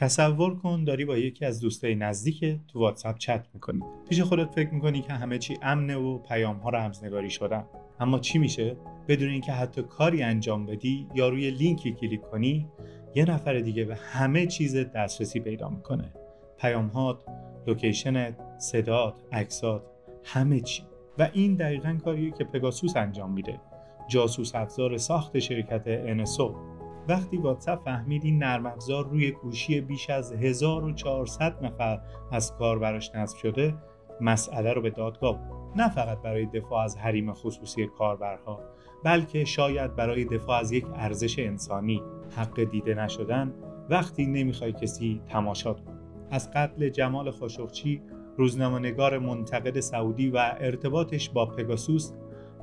تصور کن داری با یکی از دوستای نزدیک تو واتساپ چت میکنی. پیش خودت فکر میکنی که همه چی امنه و پیام‌ها رمزنگاری شدن. اما چی میشه؟ بدون اینکه حتی کاری انجام بدی یا روی لینکی کلیک کنی، یه نفر دیگه به همه چیز دسترسی پیدا میکنه. پیام‌هات، لوکیشنت، صدات، عکسات، همه چی. و این دقیقاً کاریه که پگاسوس انجام میده. جاسوس افزار ساخت شرکت NSO. وقتی واتساپ فهمید این نرم افزار روی گوشی بیش از 1400 نفر از کاربراش نصب شده، مسئله رو به دادگاه برد. نه فقط برای دفاع از حریم خصوصی کاربرها، بلکه شاید برای دفاع از یک ارزش انسانی، حق دیده نشدن وقتی نمیخوای کسی تماشات کنه. از قتل جمال خاشقچی، روزنامه‌نگار منتقد سعودی و ارتباطش با پگاسوس،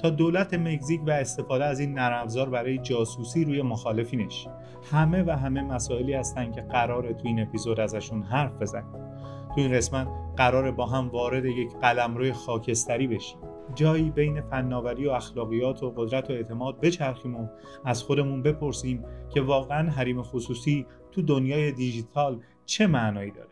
تا دولت مکزیک و استفاده از این نرم افزار برای جاسوسی روی مخالفینش، همه مسائلی هستن که قراره تو این اپیزود ازشون حرف بزنیم. تو این قسمت قراره با هم وارد یک قلمرو خاکستری بشیم، جایی بین فناوری و اخلاقیات و قدرت و اعتماد بچرخیم و از خودمون بپرسیم که واقعا حریم خصوصی تو دنیای دیجیتال چه معنایی داره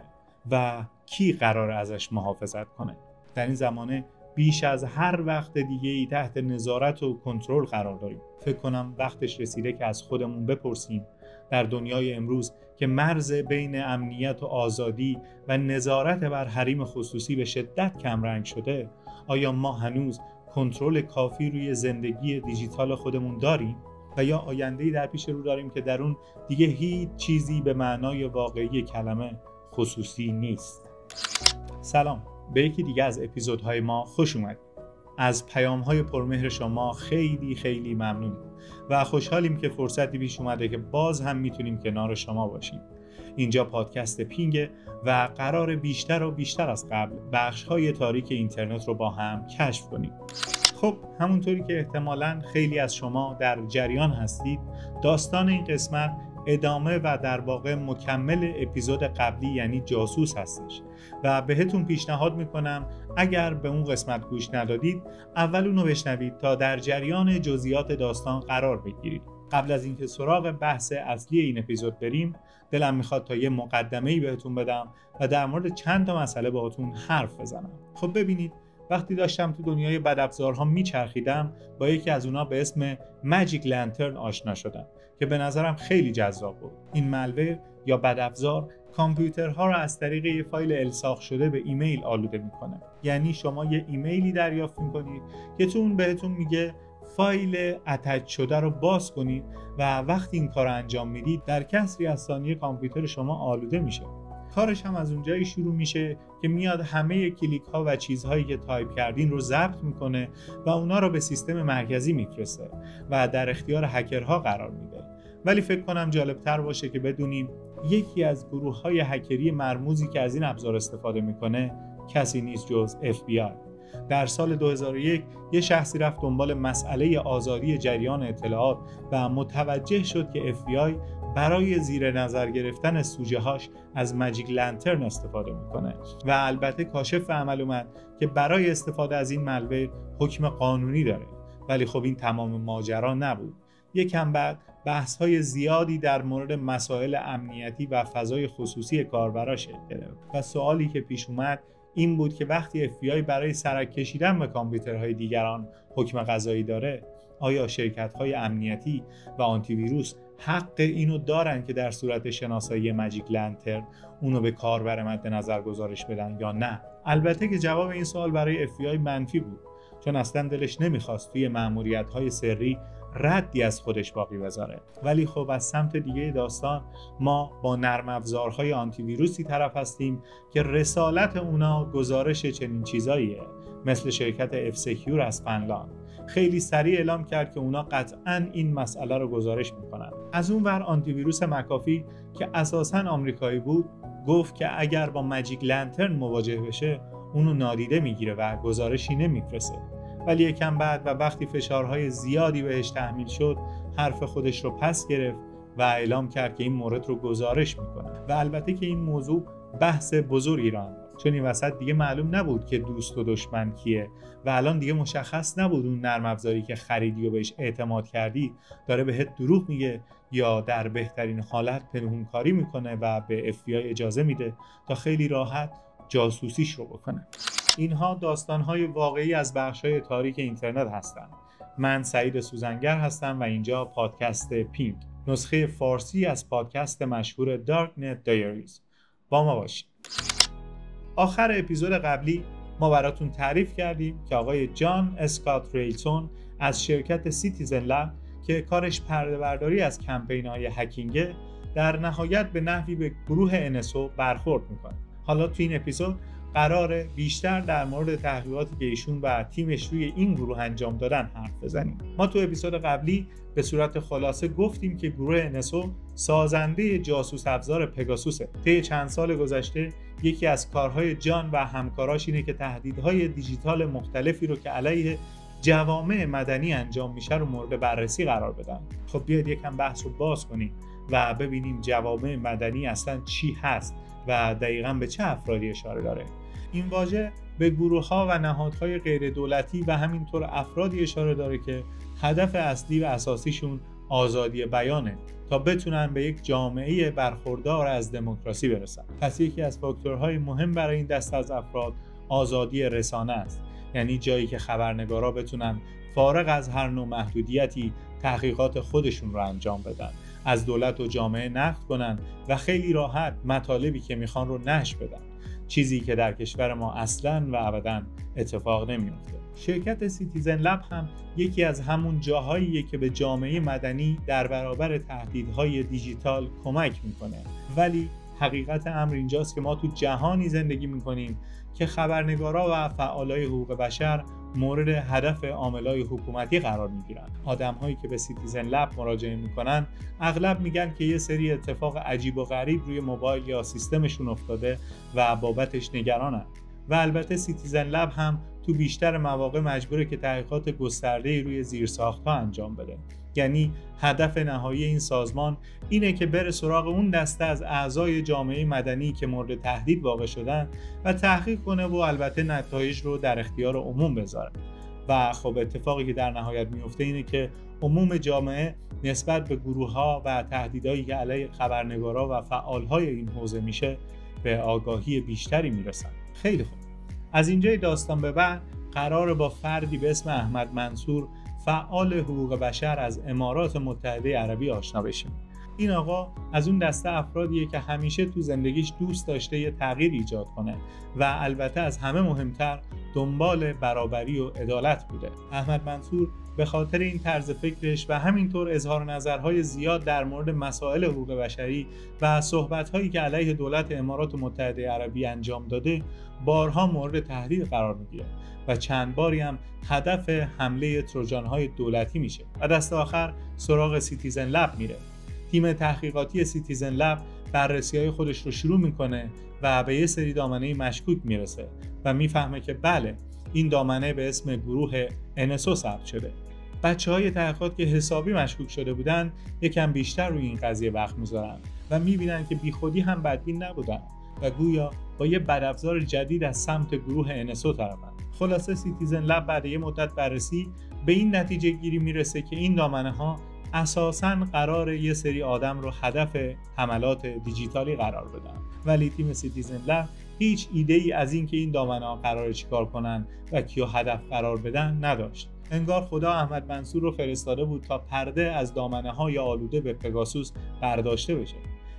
و کی قراره ازش محافظت کنه. در این زمانه بیش از هر وقت دیگه‌ای تحت نظارت و کنترل قرار داریم. فکر کنم وقتش رسیده که از خودمون بپرسیم در دنیای امروز که مرز بین امنیت و آزادی و نظارت بر حریم خصوصی به شدت کمرنگ شده، آیا ما هنوز کنترل کافی روی زندگی دیجیتال خودمون داریم و یا آینده‌ای در پیش رو داریم که در اون دیگه هیچ چیزی به معنای واقعی کلمه خصوصی نیست؟ سلام، به یکی دیگه از اپیزودهای ما خوش اومدید. از پیام‌های پرمهر شما خیلی ممنونیم و خوشحالیم که فرصتی پیش اومده که باز هم میتونیم کنار شما باشیم. اینجا پادکست پینگ و قرار بیشتر و بیشتر از قبل بخش‌های تاریک اینترنت رو با هم کشف کنیم. خب همونطوری که احتمالاً خیلی از شما در جریان هستید، داستان این قسمت ادامه و در واقع مکمل اپیزود قبلی یعنی جاسوس هستش و بهتون پیشنهاد میکنم اگر به اون قسمت گوش ندادید اول اونو بشنوید تا در جریان جزئیات داستان قرار بگیرید. قبل از اینکه سراغ بحث اصلی این اپیزود بریم، دلم میخواد تا یه مقدمه‌ای بهتون بدم و در مورد چند تا مسئله باهاتون حرف بزنم. خب ببینید، وقتی داشتم تو دنیای بدافزارها میچرخیدم با یکی از اونا به اسم ماجیک لنترن آشنا شدم که به نظرم خیلی جذاب بود. این مالور یا بدافزار کامپیوترها را از طریق یه فایل الساق شده به ایمیل آلوده میکنه. یعنی شما یه ایمیلی دریافت میکنید که تو اون بهتون میگه فایل اتچ شده رو باز کنید و وقتی این کار رو انجام میدید در کسری از ثانیه کامپیوتر شما آلوده میشه. کارش هم از اونجایی شروع میشه که میاد همه کلیک ها و چیزهایی که تایپ کردین رو ضبط میکنه و اونا رو به سیستم مرکزی میفرسته و در اختیار هکرها قرار میده. ولی فکر کنم جالبتر باشه که بدونیم یکی از گروه های هکری مرموزی که از این ابزار استفاده میکنه کسی نیست جز FBI. در سال 2001 یه شخصی رفت دنبال مسئله آزادی جریان اطلاعات و متوجه شد که FBI برای زیر نظر گرفتن سوژه هاش از ماجیک لنترن استفاده میکنه و البته کاشف عمل اومد که برای استفاده از این مالور حکم قانونی داره. ولی خب این تمام ماجرا نبود. یکم بعد بحث های زیادی در مورد مسائل امنیتی و فضای خصوصی کاربرا شکل گرفت و سوالی که پیش اومد این بود که وقتی FBI برای سرک کشیدن به کامپیوترهای دیگران حکم قضایی داره، آیا شرکت‌های امنیتی و آنتی ویروس حق اینو دارن که در صورت شناسایی ماجیک لنترن اونو به کاربر مد نظر گزارش بدن یا نه؟ البته که جواب این سوال برای FBI منفی بود، چون اصلا دلش نمیخواست توی مأموریت‌های سری ردی از خودش باقی بذاره. ولی خب از سمت دیگه داستان ما با نرم افزارهای آنتی ویروسی طرف هستیم که رسالت اونا گزارش چنین چیزاییه، مثل شرکت F-Secure از فنلاند. خیلی سریع اعلام کرد که اونا قطعاً این مسئله رو گزارش میکنن. از اون ور آنتی ویروس مکافی که اساساً آمریکایی بود گفت که اگر با ماجیک لنترن مواجه بشه اونو نادیده میگیره و گزارشی نمیفرسته. ولی یکم بعد و وقتی فشارهای زیادی بهش تحمیل شد حرف خودش رو پس گرفت و اعلام کرد که این مورد رو گزارش میکنه و البته که این موضوع بحث بزرگی را انداخت. چون این وسط دیگه معلوم نبود که دوست و دشمن کیه و الان دیگه مشخص نبود اون نرم افزاری که خریدی و بهش اعتماد کردی داره بهت دروغ میگه یا در بهترین حالت پنهونکاری میکنه و به FBI اجازه میده تا خیلی راحت جاسوسیش رو بکنه. اینها داستانهای واقعی از بخشای تاریک اینترنت هستند. من سعید سوزنگر هستم و اینجا پادکست پینگ، نسخه فارسی از پادکست مشهور دارکنت دایریز. با ما باشید. آخر اپیزود قبلی ما براتون تعریف کردیم که آقای جان اسکات ریلتون از شرکت سیتیزن لب که کارش پرده برداری از کمپین‌های هکینگه در نهایت به نحوی به گروه NSO برخورد میکنه. حالا تو این اپیزود قراره بیشتر در مورد تحقیقاتی که ایشون و تیمش روی این گروه انجام دادن حرف بزنیم. ما تو اپیزود قبلی به صورت خلاصه گفتیم که گروه NSO سازنده جاسوس افزار پگاسوسه. طی چند سال گذشته یکی از کارهای جان و همکاراش اینه که تهدیدهای دیجیتال مختلفی رو که علیه جوامع مدنی انجام میشه رو مورد بررسی قرار بدن. خب بیاید یکم بحث رو باز کنیم و ببینیم جوامع مدنی اصلا چی هست و دقیقاً به چه افرادی اشاره داره. این واژه به گروه‌ها و نهادهای غیر دولتی و همینطور افرادی اشاره داره که هدف اصلی و اساسیشون آزادی بیانه تا بتونن به یک جامعه برخوردار از دموکراسی برسن. پس یکی از فاکتورهای مهم برای این دسته از افراد آزادی رسانه است، یعنی جایی که خبرنگارا بتونن فارغ از هر نوع محدودیتی تحقیقات خودشون رو انجام بدن، از دولت و جامعه نقد کنن و خیلی راحت مطالبی که میخوان رو نشر بدن، چیزی که در کشور ما اصلاً و ابداً اتفاق نمیفته. شرکت سیتیزن لب هم یکی از همون جاهاییه که به جامعه مدنی در برابر تهدیدهای دیجیتال کمک میکنه. ولی حقیقت امر اینجاست که ما تو جهانی زندگی میکنیم که خبرنگارا و فعالای حقوق بشر مورد هدف عاملای حکومتی قرار میگیرن. آدم‌هایی که به سیتیزن لب مراجعه میکنن اغلب میگن که یه سری اتفاق عجیب و غریب روی موبایل یا سیستمشون افتاده و بابتش نگرانن. و البته سیتیزن لب هم تو بیشتر مواقع مجبوره که تحقیقات گسترده‌ای روی زیرساخت‌ها انجام بده. یعنی هدف نهایی این سازمان اینه که بره سراغ اون دسته از اعضای جامعه مدنی که مورد تهدید واقع شدن و تحقیق کنه و البته نتایج رو در اختیار عموم بذاره. و خب اتفاقی که در نهایت میفته اینه که عموم جامعه نسبت به گروه‌ها و تهدیدایی که علیه خبرنگارا و فعالهای این حوزه میشه به آگاهی بیشتری میرسن. خیلی خوب. از اینجای داستان به بعد قراره با فردی به اسم احمد منصور، فعال حقوق بشر از امارات متحده عربی آشنا بشیم. این آقا از اون دسته افرادیه که همیشه تو زندگیش دوست داشته یه تغییر ایجاد کنه و البته از همه مهمتر دنبال برابری و عدالت بوده. احمد منصور به خاطر این طرز فکرش و همینطور اظهار نظرهای زیاد در مورد مسائل حقوق بشری و صحبت‌هایی که علیه دولت امارات متحده عربی انجام داده بارها مورد تهدید قرار میگیره و چند باری هم هدف حمله تروجان‌های دولتی میشه و دست آخر سراغ سیتیزن لب میره. تیم تحقیقاتی سیتیزن لب بررسی‌های خودش رو شروع میکنه و به یه سری دامنه مشکوک میرسه و میفهمه که بله، این دامنه به اسم گروه NSO ثبت شده. بچه‌های تحقیقات که حسابی مشکوک شده بودن یکم بیشتر روی این قضیه وقت میذارن و میبینن که بیخودی هم بدبین نبودن و گویا با یه بدافزار جدید از سمت گروه NSO طرفن. خلاصه سیتیزن لب بعد یه مدت بررسی به این نتیجه گیری میرسه که این دامنه ها اساساً قراره یه سری آدم رو هدف حملات دیجیتالی قرار بدن. ولی تیم سیتیزن لب هیچ ایده‌ای از این که این دامنه ها قراره چیکار کنن و کیو هدف قرار بدن نداشت. انگار خدا احمد منصور رو فرستاده بود تا پرده از دامنه های آلوده به پگاسوس برداشته بشه.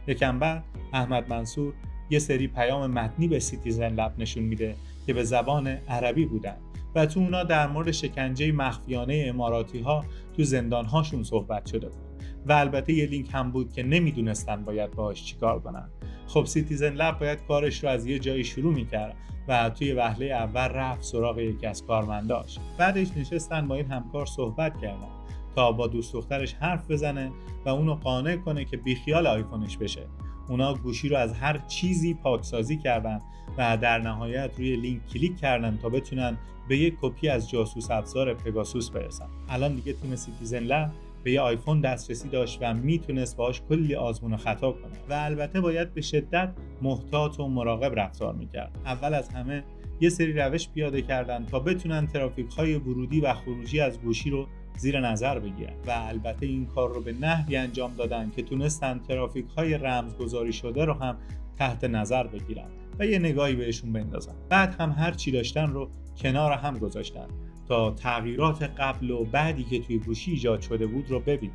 یکم بعد احمد منصور یه سری پیام متنی به سیتیزن لب نشون میده که به زبان عربی بودن و تو اونا در مورد شکنجه مخفیانه اماراتی ها تو زندان هاشون صحبت شده بود و البته یه لینک هم بود که نمیدونستن باید باهاش چیکار کنن. خب سیتیزن لب باید کارش رو از یه جایی شروع میکرد و توی وهله اول رفت سراغ یکی از کارمنداش. بعدش نشستن با این همکار صحبت کردن تا با دوست دخترش حرف بزنه و اونو قانع کنه که بیخیال آیفونش بشه. اونا گوشی رو از هر چیزی پاکسازی کردن و در نهایت روی لینک کلیک کردن تا بتونن به یک کپی از جاسوس افزار پگاسوس برسن. الان دیگه تیم سیتیزن لب به به یه آیفون دسترسی داشت و میتونست باهاش کلی آزمون و خطا کنه و البته باید به شدت محتاط و مراقب رفتار میکرد. اول از همه یه سری روش پیاده کردن تا بتونن ترافیک‌های ورودی و خروجی از گوشی رو زیر نظر بگیرن و البته این کار رو به نحوی انجام دادن که تونستن ترافیک‌های رمزگذاری شده رو هم تحت نظر بگیرن و یه نگاهی بهشون بندازن. بعد هم هر چی داشتن رو کنار هم گذاشتن تا تغییرات قبل و بعدی که توی گوشی ایجاد شده بود رو ببینن.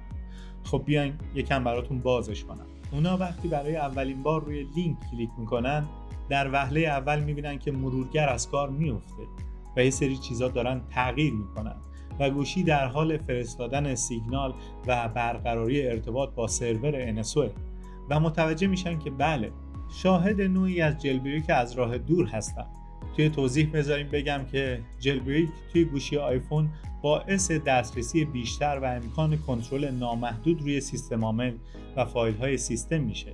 خب بیاین یکم براتون بازش کنم. اونا وقتی برای اولین بار روی لینک کلیک میکنن در وهله اول میبینن که مرورگر از کار میفته و یه سری چیزا دارن تغییر میکنن و گوشی در حال فرستادن سیگنال و برقراری ارتباط با سرور NSO و متوجه میشن که بله، شاهد نوعی از جلبریک از راه دور هستن. توی توضیح بذاریم بگم که جلبریک توی گوشی آیفون باعث دسترسی بیشتر و امکان کنترل نامحدود روی سیستم عامل و فایل های سیستم میشه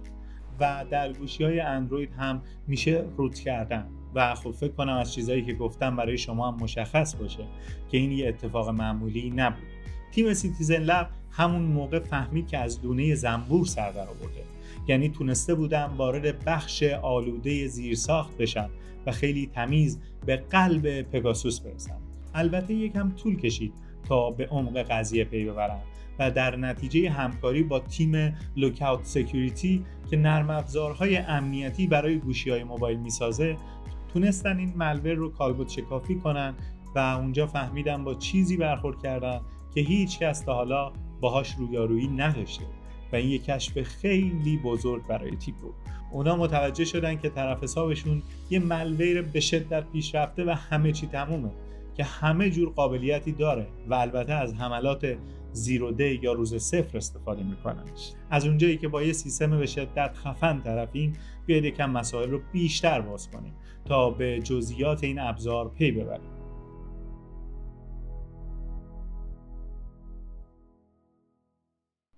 و در گوشی های اندروید هم میشه روت کردن و خب فکر کنم از چیزایی که گفتم برای شما هم مشخص باشه که این یه اتفاق معمولی نبود. تیم سیتیزن لب همون موقع فهمید که از دونه زنبور سر در آورده، یعنی تونسته بودن وارد بخش آلوده زیرساخت بشن و خیلی تمیز به قلب پگاسوس برسن. البته یکم طول کشید تا به عمق قضیه پی ببرن و در نتیجه همکاری با تیم لوکاوت سکیوریتی که نرم افزارهای امنیتی برای گوشی‌های موبایل میسازه تونستن این مالور رو کالبد شکافی کنن و اونجا فهمیدن با چیزی برخورد کردن که هیچ کس تا حالا باهاش رویارویی نداشته و این یک کشف خیلی بزرگ برای تیم بود. اونا متوجه شدن که طرف حسابشون یه مالور به شدت پیشرفته و همه چی تمومه که همه جور قابلیتی داره و البته از حملات زیرو دی یا روز صفر استفاده میکنن. از اونجایی که با یه سیستم به شدت خفن طرفیم، بیاید یکم مسائل رو بیشتر باز کنیم تا به جزئیات این ابزار پی ببریم.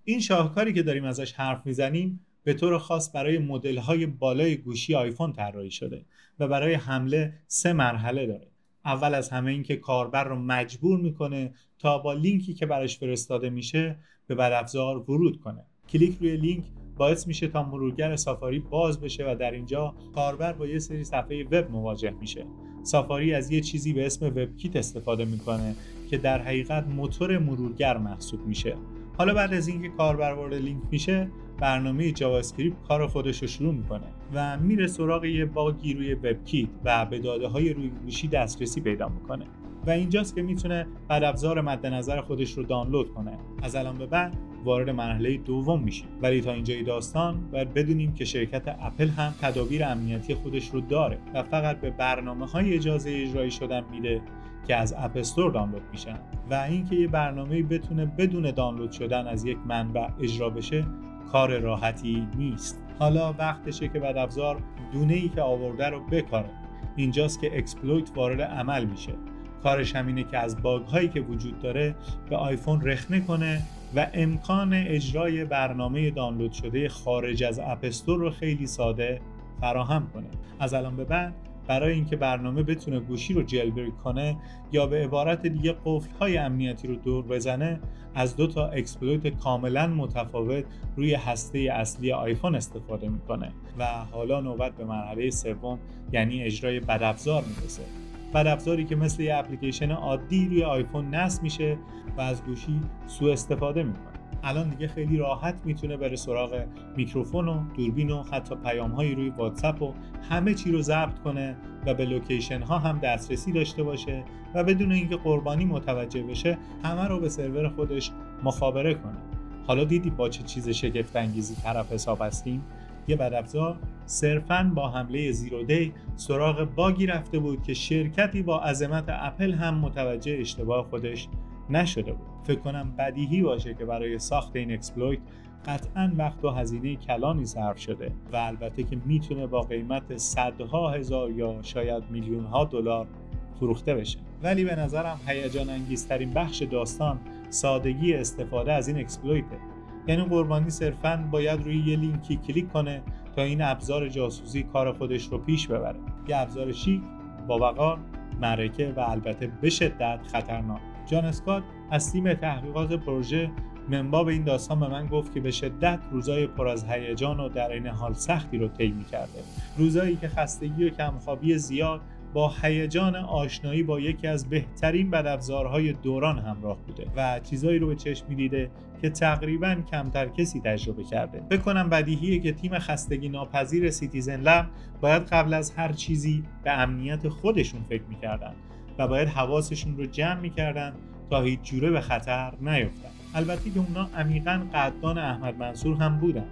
این شاهکاری که داریم ازش حرف میزنیم به طور خاص برای مدل‌های بالای گوشی آیفون طراحی شده و برای حمله 3 مرحله داره. اول از همه این که کاربر رو مجبور میکنه تا با لینکی که براش فرستاده میشه به بدافزار ورود کنه. کلیک روی لینک باعث میشه تا مرورگر سافاری باز بشه و در اینجا کاربر با یه سری صفحه وب مواجه میشه. سافاری از یه چیزی به اسم وب کیت استفاده میکنه که در حقیقت موتور مرورگر محسوب میشه. حالا بعد از اینکه کاربر وارد لینک میشه، برنامه جاوا اسکریپت کار خودش رو شروع میکنه و میره سراغ یه باگی روی وب کیت و به داده‌های روی گوشی دسترسی پیدا میکنه و اینجاست که میتونه بدافزار مد نظر خودش رو دانلود کنه. از الان به بعد وارد مرحله دوم میشیم، ولی تا اینجای داستان باید بدونیم که شرکت اپل هم تدابیر امنیتی خودش رو داره و فقط به برنامه‌های اجازه اجرایی شدن میده که از اپ استور دانلود میشن و اینکه یه برنامه‌ای بتونه بدون دانلود شدن از یک منبع اجرا بشه کار راحتی نیست. حالا وقتشه که بدافزار دونه‌ای که آورده رو بکاره. اینجاست که اکسپلویت وارد عمل میشه. کارش همینه که از باگ‌هایی که وجود داره به آیفون رخنه کنه و امکان اجرای برنامه دانلود شده خارج از اپ استور رو خیلی ساده فراهم کنه. از الان به بعد برای اینکه برنامه بتونه گوشی رو جلبریک کنه یا به عبارت دیگه قفل‌های امنیتی رو دور بزنه، از 2 تا اکسپلویت کاملا متفاوت روی هسته اصلی آیفون استفاده میکنه و حالا نوبت به مرحله سوم یعنی اجرای بدافزار میرسه. بدافزاری که مثل یه اپلیکیشن عادی روی آیفون نصب میشه و از گوشی سوء استفاده میکنه. الان دیگه خیلی راحت میتونه بره سراغ میکروفون و دوربین و حتی پیام‌های روی واتساپ و همه چی رو ضبط کنه و به لوکیشن ها هم دسترسی داشته باشه و بدون اینکه قربانی متوجه بشه همه رو به سرور خودش مخابره کنه. حالا دیدی با چه چیز شگفت انگیزی طرف حساب هستیم؟ یه بدافزار صرفاً با حمله زیرو دی سراغ باگی رفته بود که شرکتی با عظمت اپل هم متوجه اشتباه خودش نشده بود. فکر کنم بدیهی باشه که برای ساخت این اکسپلویت قطعاً وقت و هزینه کلانی صرف شده و البته که میتونه با قیمت صدها هزار یا شاید میلیون ها دلار فروخته بشه. ولی به نظرم هیجان انگیزترین بخش داستان سادگی استفاده از این اکسپلویته. یعنی قربانی صرفاً باید روی یه لینکی کلیک کنه تا این ابزار جاسوسی کار خودش رو پیش ببره. یه ابزار شیک، با وقار، معرکه و البته به شدت خطرناک. جان اسکات از تیم تحقیقات پروژه منبع این داستان به من گفت که به شدت روزای پر از هیجان و در این حال سختی رو طی می‌کرده. روزایی که خستگی و کمخوابی زیاد با هیجان آشنایی با یکی از بهترین بدافزارهای دوران همراه بوده و چیزایی رو به چشم می‌دیده که تقریباً کمتر کسی تجربه کرده. فکر کنم بدیهیه که تیم خستگی ناپذیر سیتیزن لب باید قبل از هر چیزی به امنیت خودشون فکر می‌کردن و باید حواسشون رو جمع می‌کردن تا هیچ جوره به خطر نیفتن. البته که اونا عمیقاً قدردان احمد منصور هم بودن،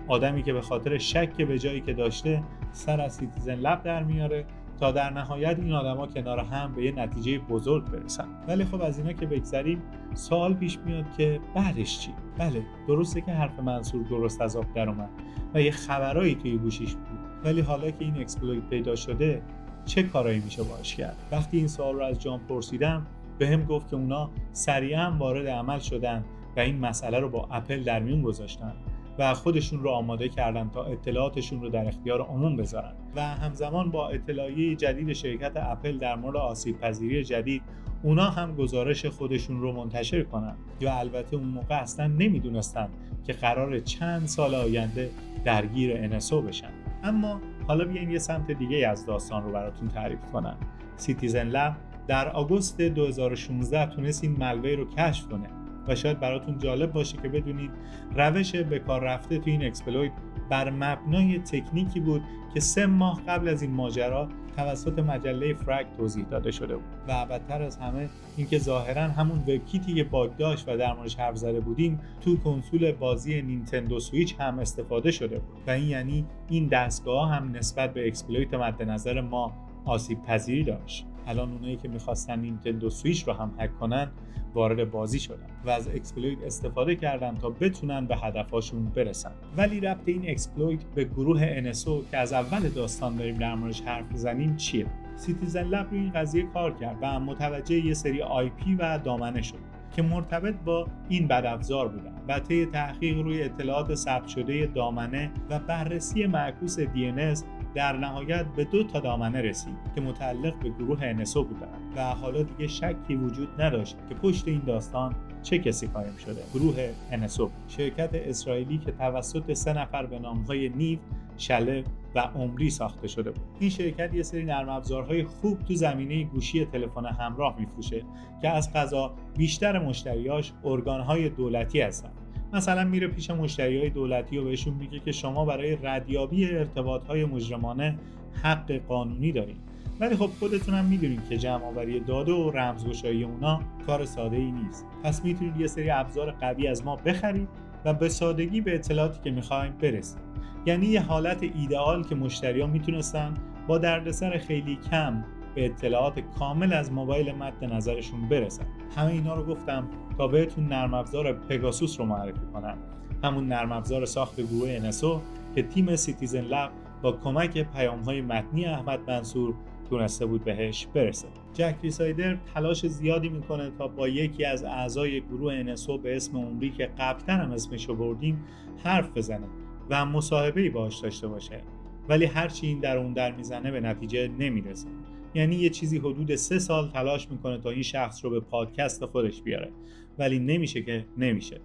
آدمی که به خاطر شک به جایی که داشته سر از سیتیزن لب در میاره تا در نهایت این آدما کنار هم به یه نتیجه بزرگ برسن. ولی خب از اینا که بگذریم، سوال پیش میاد که بعدش چی؟ بله، درسته که حرف منصور درست از آب در اومد و یه خبرایی توی گوشیش بود، ولی حالا که این اکسپلویت پیدا شده چه کارایی میشه باهاش کرد؟ وقتی این سوال رو از جان پرسیدم، بهم گفت که اونا سریعا وارد عمل شدن و این مسئله رو با اپل در میون گذاشتن و خودشون رو آماده کردن تا اطلاعاتشون رو در اختیار عموم بذارن و همزمان با اطلاعیه جدید شرکت اپل در مورد آسیب پذیری جدید اونا هم گزارش خودشون رو منتشر کنن. یا البته اون موقع اصلا نمیدونستن که قرار چند سال آینده درگیر NSO بشن. اما حالا بیاین یه سمت دیگه از داستان رو براتون تعریف کنم. سیتیزن لب در آگوست 2016 تونست این مالویر رو کشف کنه و شاید براتون جالب باشه که بدونید روش به کار رفته تو این اکسپلویت بر مبنای تکنیکی بود که 3 ماه قبل از این ماجرا توسط مجله فرگ توضیح داده شده بود و بدتر از همه اینکه ظاهراً همون وبکیتی که باگ داشت و در موردش حرف زده بودیم تو کنسول بازی نینتندو سویچ هم استفاده شده بود و این یعنی این دستگاه هم نسبت به اکسپلویت مد نظر ما آسیب پذیری داشت. الان اونایی که می‌خواستن نینتندو سویچ رو هم هک کنن وارد بازی شدن و از اکسپلویت استفاده کردن تا بتونن به هدفاشون برسن. ولی ربط این اکسپلویت به گروه NSO که از اول داستان داریم در موردش حرف می‌زنیم چیه؟ سیتیزن لب روی این قضیه کار کرد و متوجه یه سری IP و دامنه شد که مرتبط با این بدافزار بودن و طی تحقیق روی اطلاعات ثبت شده دامنه و بررسی معکوس DNS در نهایت به 2 تا دامنه رسید که متعلق به گروه NSO بودند و حالا دیگه شکی وجود نداشت که پشت این داستان چه کسی قایم شده. گروه NSO، شرکت اسرائیلی که توسط 3 نفر به نام‌های نیو، شلو و عمری ساخته شده بود. این شرکت یه سری نرم افزارهای خوب تو زمینه گوشی تلفن همراه میفروشه که از قضا بیشتر مشتریاش ارگان‌های دولتی هستن. مثلا میره پیش مشتریای دولتی و بهشون میگه که شما برای ردیابی ارتباطات مجرمانه حق قانونی دارین. ولی خب خودتون هم میدونین که جمع‌آوری داده و رمزگشایی اونا کار ساده‌ای نیست. پس میتونید یه سری ابزار قوی از ما بخرید و به سادگی به اطلاعاتی که میخواین برسید. یعنی یه حالت ایدئال که مشتریان میتونستن با دردسر خیلی کم به اطلاعات کامل از موبایل مد نظرشون برسن. همه اینا رو گفتم تا بهتون نرم افزار پگاسوس رو معرفی کنم. همون نرم افزار ساخت گروه NSO که تیم سیتیزن لب با کمک پیام‌های متنی احمد منصور تونسته بود بهش برسه. جک ریسایدر تلاش زیادی میکنه تا با یکی از اعضای گروه NSO به اسم عمری که قبل‌تر هم اسمش رو بردیم حرف بزنه و مصاحبه‌ای باهاش داشته باشه. ولی هرچی این در اون در میزنه به نتیجه نمیرسه. یعنی یه چیزی حدود 3 سال تلاش میکنه تا این شخص رو به پادکست خودش بیاره، ولی نمیشه که نمیشه.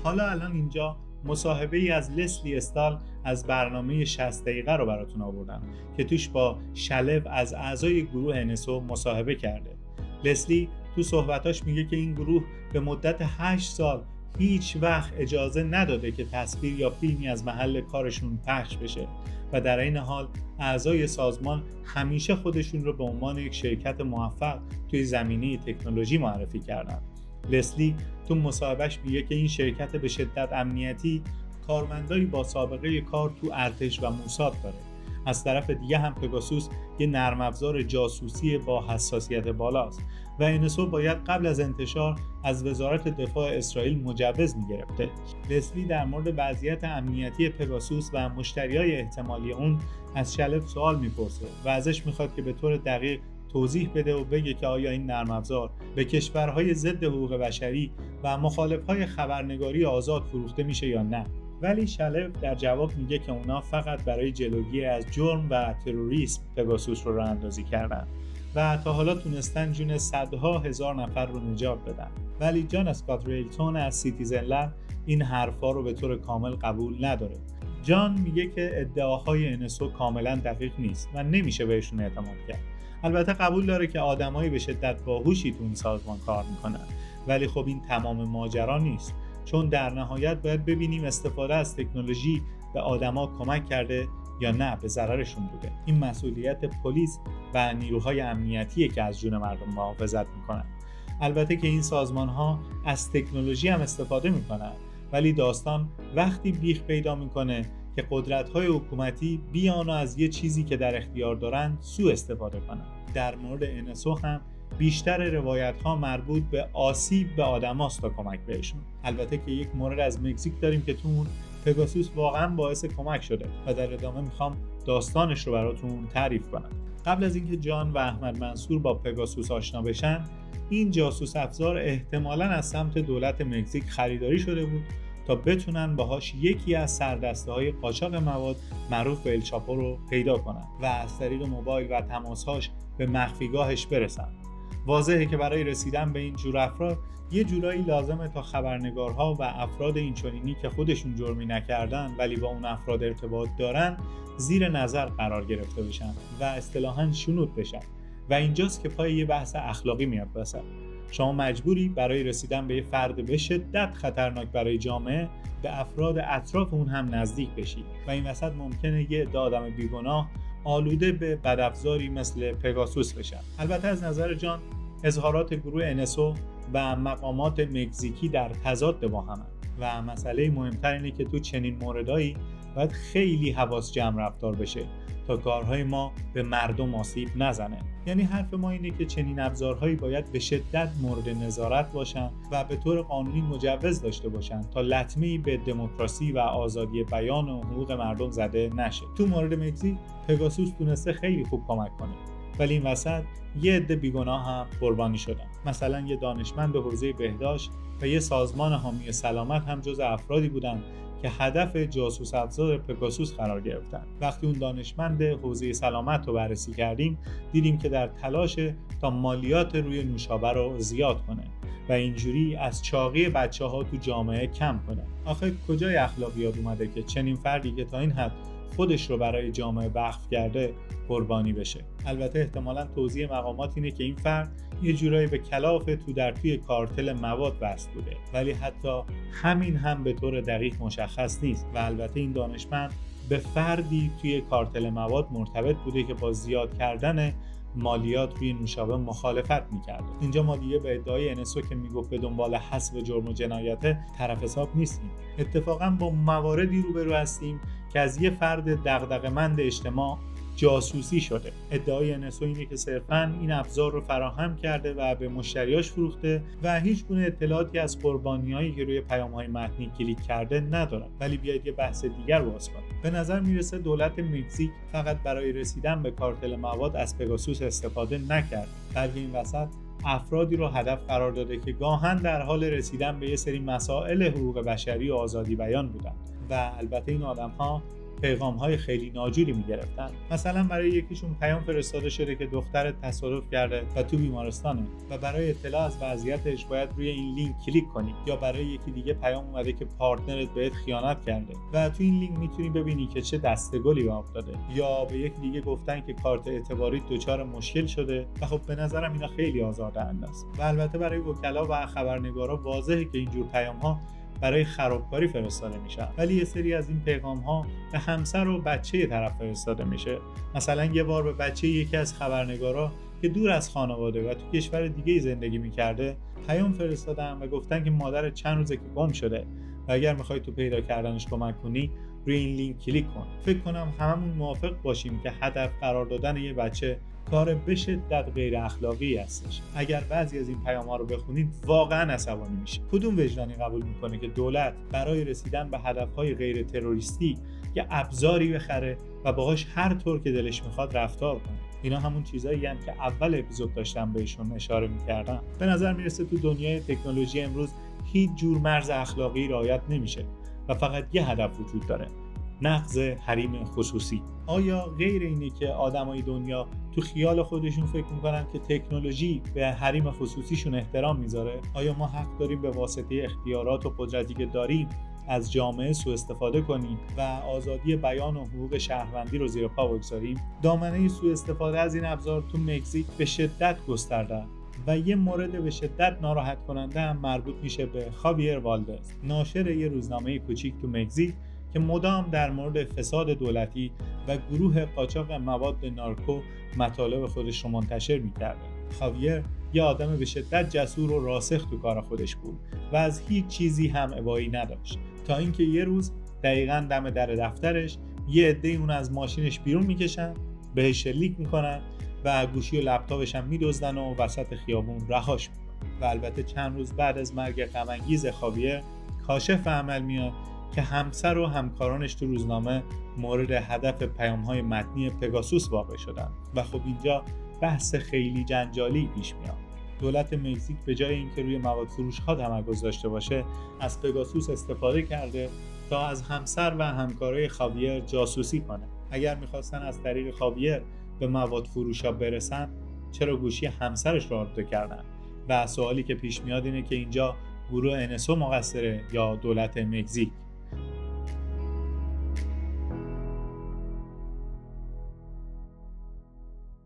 حالا الان اینجا مصاحبه ای از لسلی استال از برنامه 60 دقیقه رو براتون آوردم که توش با شلو از اعضای گروه NSO مصاحبه کرده. لسلی تو صحبتاش میگه که این گروه به مدت 8 سال هیچ وقت اجازه نداده که تصویر یا فیلمی از محل کارشون پخش بشه و در این حال اعضای سازمان همیشه خودشون رو به عنوان یک شرکت موفق توی زمینه تکنولوژی معرفی کردن. لسلی تو مصاحبهش میگه که این شرکت به شدت امنیتی کارمندایی با سابقه کار تو ارتش و موساد داره. از طرف دیگه هم پگاسوس یه نرم افزار جاسوسی با حساسیت بالاست و NSO باید قبل از انتشار از وزارت دفاع اسرائیل مجوز میگرفته. لسلی در مورد وضعیت امنیتی پگاسوس و مشتریای احتمالی اون از شلو سوال میپرسه و ازش میخواد که به طور دقیق توضیح بده و بگه که آیا این نرم افزار به کشورهای ضد حقوق بشری و مخالفهای خبرنگاری آزاد فروخته میشه یا نه. ولی شلف در جواب میگه که اونا فقط برای جلوگیری از جرم و تروریسم پگاسوس رو راه اندازی کردن و تا حالا تونستن جون صدها هزار نفر رو نجات بدن. ولی جان اسکات ریلتون از سیتیزن لب این حرفا رو به طور کامل قبول نداره. جان میگه که ادعاهای NSO کاملا دقیق نیست و نمیشه بهشون اعتماد کرد. البته قبول داره که آدمایی به شدت باهوشی تو این سازمان کار میکنن، ولی خب این تمام ماجرا نیست، چون در نهایت باید ببینیم استفاده از تکنولوژی به آدما کمک کرده یا نه به ضررشون بوده. این مسئولیت پلیس و نیروهای امنیتیه که از جون مردم محافظت میکنن. البته که این سازمان‌ها از تکنولوژی هم استفاده میکنن، ولی داستان وقتی بیخ پیدا میکنه که قدرت‌های حکومتی بیان و از یه چیزی که در اختیار دارن سوء استفاده کنن. در مورد NSO هم بیشتر روایت‌ها مربوط به آسیب به آدماست تا کمک بهشون. البته که یک مورد از مکزیک داریم که تو اون پگاسوس واقعا باعث کمک شده و در ادامه میخوام داستانش رو براتون تعریف کنم. قبل از اینکه جان و احمد منصور با پگاسوس آشنا بشن، این جاسوس افزار احتمالاً از سمت دولت مکزیک خریداری شده بود تا بتونن باهاش یکی از سردسته‌های قاچاق مواد معروف به الچاپو رو پیدا کنن و از طریق موبایل و تماس‌هاش به مخفیگاهش برسن. واضحه که برای رسیدن به این جور افراد یه جورایی لازمه تا خبرنگارها و افراد اینچنینی که خودشون جرمی نکردن ولی با اون افراد ارتباط دارن زیر نظر قرار گرفته بشن و اصطلاحاً شنود بشن و اینجاست که پای یه بحث اخلاقی میاد وسط. شما مجبوری برای رسیدن به یه فرد به شدت خطرناک برای جامعه به افراد اطراف اون هم نزدیک بشی و این وسط ممکنه یه عده آدم بیگناه آلوده به بدافزاری مثل پگاسوس بشن. البته از نظر جان اظهارات گروه NSO و مقامات مکزیکی در تضاد با هم و مسئله مهمتر اینه که تو چنین موردایی باید خیلی حواس جمع رفتار بشه تا کارهای ما به مردم آسیب نزنه. یعنی حرف ما اینه که چنین ابزارهایی باید به شدت مورد نظارت باشن و به طور قانونی مجوز داشته باشن تا لطمه‌ای به دموکراسی و آزادی بیان و حقوق مردم زده نشه. تو مورد مکزیک پگاسوس تونسته خیلی خوب کمک کنه، ولی این وسط یه عده بیگناه هم قربانی شدن. مثلا یه دانشمند حوزه بهداشت و یه سازمان حامی سلامت هم جز افرادی بودن که هدف جاسوس افزار پگاسوس قرار گرفتن. وقتی اون دانشمند حوزه سلامت رو بررسی کردیم دیدیم که در تلاش تا مالیات روی نوشابه رو زیاد کنه و اینجوری از چاقی بچه‌ها تو جامعه کم کنه. آخه کجای اخلاقیات اومده که چنین فردی که تا این حد خودش رو برای جامعه وقف کرده قربانی بشه؟ البته احتمالاً توضیح مقامات اینه که این فرد یه جورایی به کلاف توی کارتل مواد وصل بوده، ولی حتی همین هم به طور دقیق مشخص نیست و البته این دانشمند به فردی توی کارتل مواد مرتبط بوده که با زیاد کردن مالیات روی نوشابه مخالفت میکرده. اینجا ما دیگه به ادعای NSO که میگفت به دنبال حذف جرم و جنایت طرف حساب نیستیم. اتفاقا با مواردی روبرو هستیم که از یه فرد دغدغه‌مند اجتماع جاسوسی شده. ادعای NSO اینه که صرفاً این ابزار رو فراهم کرده و به مشتریاش فروخته و هیچ گونه اطلاعاتی از قربانیایی که روی پیام‌های متنی کلیک کرده ندارن. ولی بیایید یه بحث دیگر باز کنیم. به نظر میرسه دولت مکزیک فقط برای رسیدن به کارتل مواد از پگاسوس استفاده نکرد، بلکه این وسط افرادی رو هدف قرار داده که گاهن در حال رسیدن به یه سری مسائل حقوق بشری و آزادی بیان بودن و البته این آدم‌ها پیغام‌های خیلی ناجوری می‌گرفتن. مثلا برای یکیشون پیام فرستاده شده که دخترت تصادف کرده و تو بیمارستانه و برای اطلاع از وضعیتش باید روی این لینک کلیک کنی، یا برای یکی دیگه پیام اومده که پارتنرت بهت خیانت کرده و تو این لینک میتونی ببینی که چه دستگلی به آب داده، یا به یکی دیگه گفتن که کارت اعتباریت دچار مشکل شده و خب به نظرم اینا خیلی آزاردهنده است. و البته برای وکلا و خبرنگارا واضحه که این جور پیام‌ها برای خرابکاری فرستاده میشه، ولی یه سری از این پیغام‌ها به همسر و بچه طرف فرستاده میشه. مثلا یه بار به بچه یکی از خبرنگارا که دور از خانواده و تو کشور دیگه زندگی میکرده پیام فرستادن و گفتن که مادر چند روزه که گم شده و اگر میخوای تو پیدا کردنش کمک کنی روی این لینک کلیک کن. فکر کنم هممون موافق باشیم که هدف قرار دادن یه بچه کار به شدت غیر اخلاقی هستش. اگر بعضی از این پیام‌ها رو بخونید واقعا عصبانی میشه. کدوم وجدانی قبول میکنه که دولت برای رسیدن به هدف‌های غیر تروریستی یه ابزاری بخره و باهاش هر طور که دلش میخواد رفتار کنه؟ اینا همون چیزایی هستن که اول اپیزود داشتم بهشون اشاره میکردم. به نظر میرسه تو دنیای تکنولوژی امروز هیچ جور مرز اخلاقی رعایت نمیشه و فقط یه هدف وجود داره: نقض حریم خصوصی. آیا غیر اینه که آدمای دنیا تو خیال خودشون فکر میکنن که تکنولوژی به حریم خصوصیشون احترام میذاره؟ آیا ما حق داریم به واسطه اختیارات و قدرتی که داریم از جامعه سوء استفاده کنیم و آزادی بیان و حقوق شهروندی رو زیر پا بگذاریم؟ دامنه سوء استفاده از این ابزار تو مکزیک به شدت گسترده و یه مورد به شدت ناراحت کننده هم مربوط میشه به خاویر والدز، ناشر یه روزنامه کوچیک تو مکزیک که مدام در مورد فساد دولتی و گروه قاچاق مواد نارکو مطالب خودش رو منتشر می‌کرد. خاویر یه آدم به شدت جسور و راسخ تو کار خودش بود و از هیچ چیزی هم ابایی نداشت، تا اینکه یه روز دقیقاً دم در دفترش یه عده اون از ماشینش بیرون میکشن، بهش شلیک میکنن و گوشی و لپتاپش هم میدزدن و وسط خیابون رهاش میکنن. و البته چند روز بعد از مرگ غم انگیز خاویر کاشف عمل میاد که همسر و همکارانش تو روزنامه مورد هدف پیام‌های متنی پگاسوس واقع شدن و خب اینجا بحث خیلی جنجالی پیش میاد. دولت مکزیک به جای اینکه روی مواد فروش‌ها تمرکز داشته باشه، از پگاسوس استفاده کرده تا از همسر و همکارای خاویر جاسوسی کنه. اگر می‌خواستن از طریق خاویر به مواد فروش‌ها برسن، چرا گوشی همسرش رو آلوده کردن؟ و سوالی که پیش میاد اینه که اینجا گروه NSO مقصره یا دولت مکزیک؟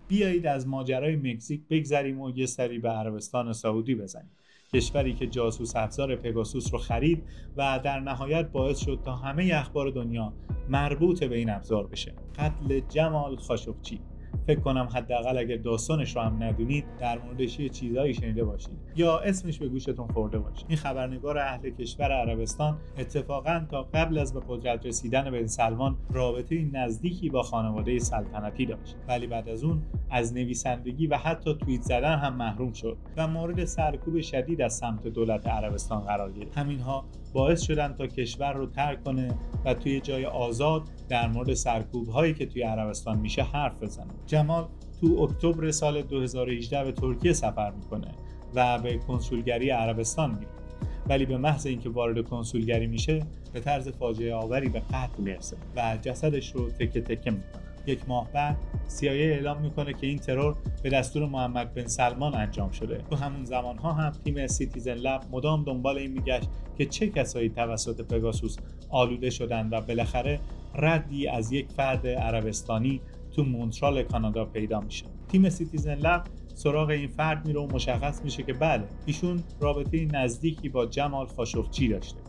بیایید از ماجرای مکزیک بگذریم و یه سری به عربستان سعودی بزنیم، کشوری که جاسوس افزار پگاسوس رو خرید و در نهایت باعث شد تا همه اخبار دنیا مربوط به این ابزار بشه: قتل جمال خاشقچی. فکر کنم حداقل اگر داستانش رو هم ندونید در موردش یه چیزایی شنیده باشید یا اسمش به گوشتون خورده باشه. این خبرنگار اهل کشور عربستان اتفاقا تا قبل از به قدرت رسیدن بن سلمان رابطه نزدیکی با خانواده سلطنتی داشت، ولی بعد از اون از نویسندگی و حتی توییت زدن هم محروم شد و مورد سرکوب شدید از سمت دولت عربستان قرار گرفت. همینها باعث شدن تا کشور رو ترک کنه و توی جای آزاد در مورد سرکوب‌هایی که توی عربستان میشه حرف بزنه. جمال تو اکتبر سال 2018 به ترکیه سفر میکنه و به کنسولگری عربستان میره، ولی به محض اینکه وارد کنسولگری میشه به طرز فاجعه آوری به قتل میرسه و جسدش رو تکه تکه میکنه. یک ماه بعد CIA اعلام میکنه که این ترور به دستور محمد بن سلمان انجام شده. تو همون زمانها هم تیم سیتیزن لب مدام دنبال این میگشت که چه کسایی توسط پگاسوس آلوده شدن و بالاخره ردی از یک فرد عربستانی تو مونترال کانادا پیدا میشه. تیم سیتیزن لب سراغ این فرد میره و مشخص میشه که بله، ایشون رابطه نزدیکی با جمال خاشقچی داشته.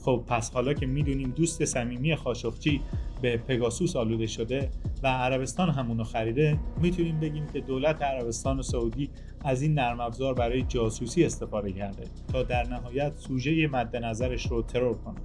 خب پس حالا که میدونیم دوست صمیمی خاشقچی به پگاسوس آلوده شده و عربستان همونو خریده، میتونیم بگیم که دولت عربستان و سعودی از این نرم افزار برای جاسوسی استفاده کرده تا در نهایت سوژه مد نظرش رو ترور کنه.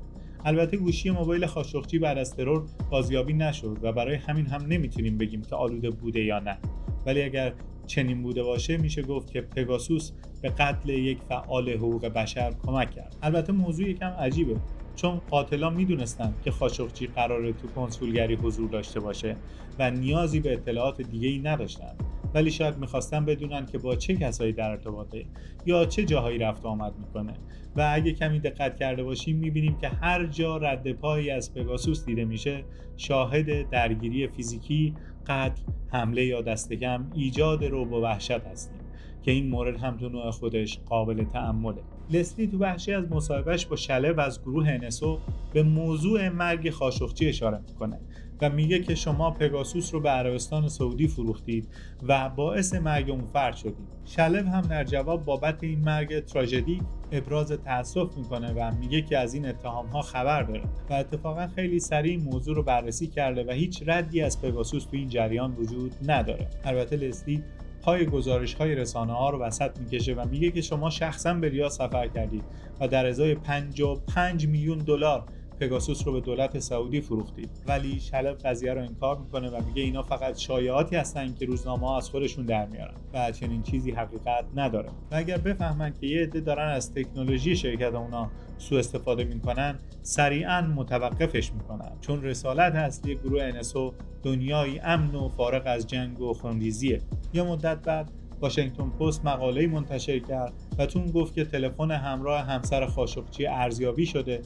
البته گوشی موبایل خاشقچی بعد از ترور بازیابی نشد و برای همین هم نمیتونیم بگیم که آلوده بوده یا نه، ولی اگر چنین بوده باشه میشه گفت که پگاسوس به قتل یک فعال حقوق بشر کمک کرد. البته موضوع یکم عجیبه، چون قاتلان میدونستن که خاشقچی قراره تو کنسولگری حضور داشته باشه و نیازی به اطلاعات دیگه‌ای نداشتن، ولی شاید میخواستن بدونن که با چه کسایی در ارتباطه یا چه جاهایی رفت و آمد میکنه. و اگه کمی دقت کرده باشیم میبینیم که هر جا رد پایی از پگاسوس دیده میشه شاهد درگیری فیزیکی، قتل، حمله یا دست کم ایجاد رعب و وحشت هستیم که این مورد هم تو نوع خودش قابل تأمله. لسلی تو بخشی از مصاحبهش با شلب از گروه NSO به موضوع مرگ خاشقچی اشاره میکنه و میگه که شما پگاسوس رو به عربستان سعودی فروختید و باعث مرگ اون فرد شدید. شلب هم در جواب بابت این مرگ تراژدی ابراز تأسف میکنه و میگه که از این اتهام‌ها خبر داره و اتفاقا خیلی سریع موضوع رو بررسی کرده و هیچ ردی از پگاسوس تو این جریان وجود نداره. البته لسلی پای گزارش‌های رسانه‌ها رو وسط میکشه و میگه که شما شخصاً به ریاض سفر کردید و در ازای 55 میلیون دلار پگاسوس رو به دولت سعودی فروختید. ولی شلب قضیه رو انکار میکنه و میگه اینا فقط شایعاتی هستن که روزنامه‌ها از خودشون در میارن و چنین چیزی حقیقت نداره. و اگر بفهمن که یه عده دارن از تکنولوژی شرکت اونا سوء استفاده میکنن، سریعاً متوقفش میکنن، چون رسالت اصلی گروه NSO دنیایی امن و فارغ از جنگ و خونریزیه. یه مدت بعد واشنگتن پست مقاله‌ای منتشر کرد و تو اون گفت که تلفن همراه همسر خاشقچی ارزیابی شده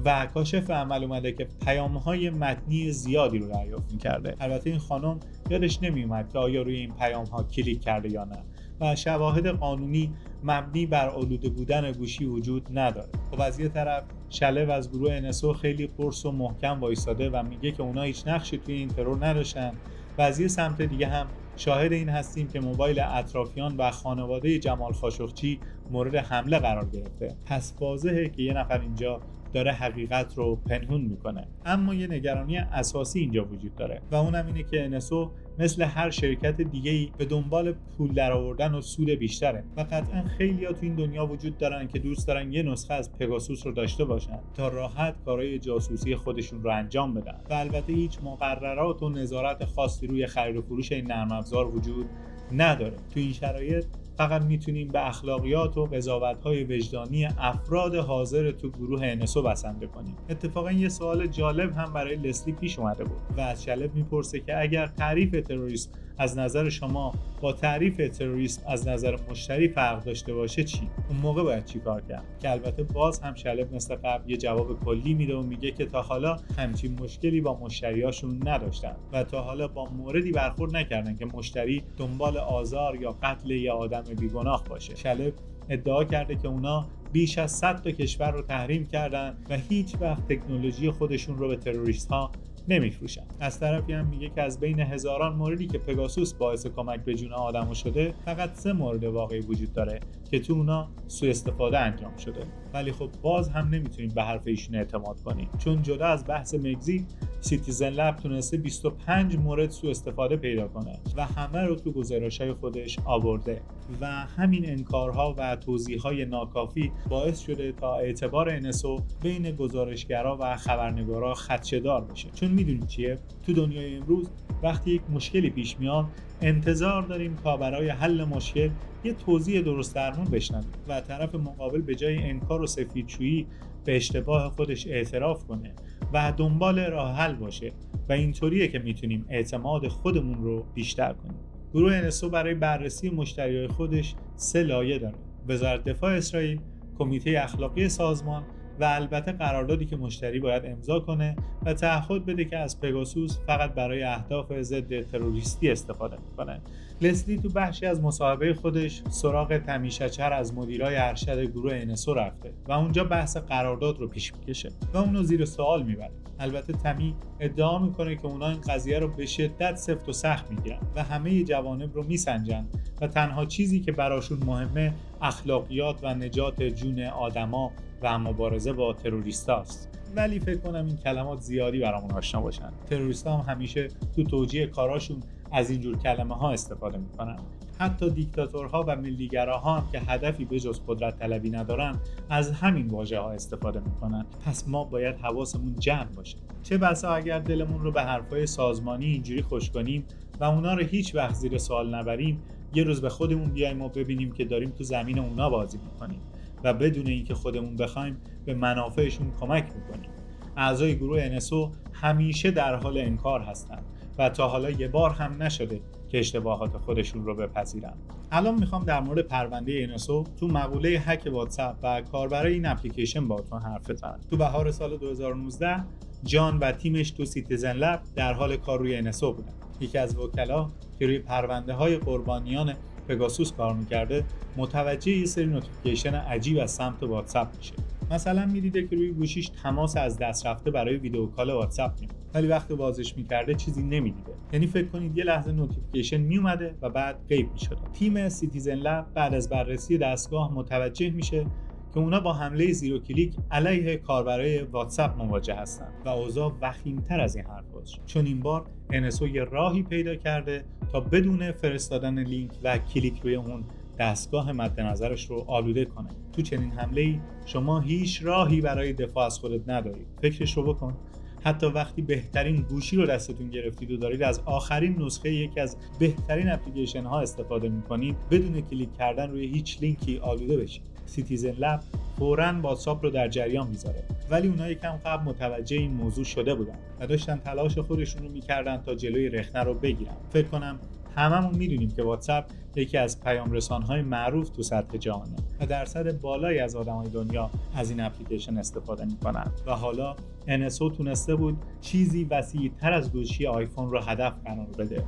و کاشف عمل اومده که پیام‌های متنی زیادی رو دریافت کرده. البته این خانم یادش نمیومد که آیا روی این پیام‌ها کلیک کرده یا نه و شواهد قانونی مبنی بر آلوده بودن گوشی وجود نداره. خب از یه طرف شلو از گروه NSO خیلی قرص و محکم وایساده و میگه که اونا هیچ نقشی توی این ترور نداشتن و از یه سمت دیگه هم شاهد این هستیم که موبایل اطرافیان و خانواده جمال خاشقچی مورد حمله قرار گرفته. پس واضحه که یه نفر اینجا داره حقیقت رو پنهون میکنه. اما یه نگرانی اساسی اینجا وجود داره و اونم اینه که NSO مثل هر شرکت دیگه‌ای به دنبال پول درآوردن و سود بیشتره و قطعا خیلی‌ها تو این دنیا وجود دارن که دوست دارن یه نسخه از پگاسوس رو داشته باشن تا راحت کارهای جاسوسی خودشون رو انجام بدن و البته هیچ مقررات و نظارت خاصی روی خرید و فروش این نرم افزار وجود نداره. تو این شرایط فقط میتونیم به اخلاقیات و قضاوت‌های وجدانی افراد حاضر تو گروه NSO بسنده کنیم. اتفاقا یه سوال جالب هم برای لسلی پیش اومده بود و از شلو میپرسه که اگر تعریف تروریسم از نظر شما با تعریف تروریسم از نظر مشتری فرق داشته باشه چی؟ اون موقع باید چی کار کرد؟ که البته باز هم شلو مثل قبل یه جواب کلی میده و میگه که تا حالا همچین مشکلی با مشتریاشون نداشتن و تا حالا با موردی برخورد نکردن که مشتری دنبال آزار یا قتل یه آدم بیگناه باشه. شلو ادعا کرده که اونا بیش از 100 تا کشور رو تحریم کردن و هیچ وقت تکنولوژی خودشون رو به تروریست ها نمیفروشن. از طرفی هم میگه که از بین هزاران موردی که پگاسوس باعث کمک به جون آدمو شده فقط 3 مورد واقعی وجود داره که تو اونا سوء استفاده انجام شده. ولی خب باز هم نمیتونیم به حرف ایشون اعتماد کنیم، چون جدا از بحث مگزیت سیتیزن لب تونسته 25 مورد سوء استفاده پیدا کنه و همه رو تو گزارش‌های خودش آورده و همین انکارها و توضیح‌های ناکافی باعث شده تا اعتبار NSO بین گزارشگرا و خبرنگارا خدشه‌دار بشه. چون میدونید چیه؟ تو دنیای امروز وقتی یک مشکلی پیش میاد انتظار داریم تا برای حل مشکل یه توضیح درست درمون بشنویم و طرف مقابل به جای انکار و سفیدشویی به اشتباه خودش اعتراف کنه و دنبال راه حل باشه و اینطوریه که میتونیم اعتماد خودمون رو بیشتر کنیم. گروه NSO برای بررسی مشتریای خودش 3 لایه داره: وزارت دفاع اسرائیل، کمیته اخلاقی سازمان و البته قراردادی که مشتری باید امضا کنه و تعهد بده که از پگاسوس فقط برای اهداف ضد تروریستی استفاده میکنه. لسلی تو بخشی از مصاحبه خودش سراغ تمیشچر از مدیرای ارشد گروه NSO رفته و اونجا بحث قرارداد رو پیش میکشه و اونو زیر سوال میبره. البته تمی ادعا میکنه که اونا این قضیه رو به شدت سفت و سخت میگیرن و همه جوانب رو میسنجن و تنها چیزی که براشون مهمه اخلاقیات و نجات جون آدما و مبارزه با تروریستاست. ولی فکر کنم این کلمات زیادی برامون آشنا باشن. تروریستا هم همیشه تو توجیه کاراشون از اینجور کلمه ها استفاده میکنن. حتی دیکتاتورها و ملیگراها هم که هدفی به جز قدرت طلبی ندارن از همین واژه ها استفاده میکنن. پس ما باید حواسمون جمع باشه. چه بسا اگر دلمون رو به حرفای سازمانی اینجوری خوش کنیم و اونا رو هیچ وقت زیر سوال نبریم، یه روز به خودمون بیایم و ببینیم که داریم تو زمین اونا بازی میکنیم و بدون اینکه خودمون بخوایم به منافعشون کمک میکنیم. اعضای گروه NSO همیشه در حال انکار هستند و تا حالا یه بار هم نشده که اشتباهات خودشون رو بپذیرن. الان میخوام در مورد پرونده NSO تو مقوله هک واتساپ و کاربرای این اپلیکیشن باهاتون حرف بزنم. تو بهار سال 2019 جان و تیمش تو سیتیزن لب در حال کار روی NSO بودن. یکی از وکلا که روی پرونده های قربانیان پگاسوس کار میکرده متوجه یه سری نوتیفیکیشن عجیب از سمت واتساپ میشه. مثلا میدیده که روی گوشیش تماس از دست رفته برای ویدیو کال واتساپ میاد، ولی وقتی بازش میکرده چیزی نمیدیده. یعنی فکر کنید یه لحظه نوتیفیکیشن میومده و بعد غیب میشد. تیم سیتیزن لب بعد از بررسی دستگاه متوجه میشه که اونا با حمله زیرو کلیک علیه کاربرای واتساپ مواجه هستن و اوضاع وخیم‌تر از این حرف است، چون این بار NSO یه راهی پیدا کرده تا بدون فرستادن لینک و کلیک روی اون دستگاه مد نظرش رو آلوده کنه. تو چنین حمله‌ای شما هیچ راهی برای دفاع از خودت ندارید. فکرش رو بکن. حتی وقتی بهترین گوشی رو دستتون گرفتید و دارید از آخرین نسخه یکی از بهترین اپلیکیشن ها استفاده می‌کنید، بدون کلیک کردن روی هیچ لینکی آلوده بشید. سیتیزن لب فوراً واتساپ رو در جریان میذاره، ولی اونها یکم قبل متوجه این موضوع شده بودن و داشتن تلاش خودشون رو میکردن تا جلوی رخنه رو بگیرن. فکر کنم هممون میدونیم که واتساپ یکی از پیام رسان‌های معروف تو سطح جهانه و درصد بالایی از آدمای دنیا از این اپلیکیشن استفاده میکنن و حالا NSO تونسته بود چیزی وسیع‌تر از گوشی آیفون رو هدف قرار بده.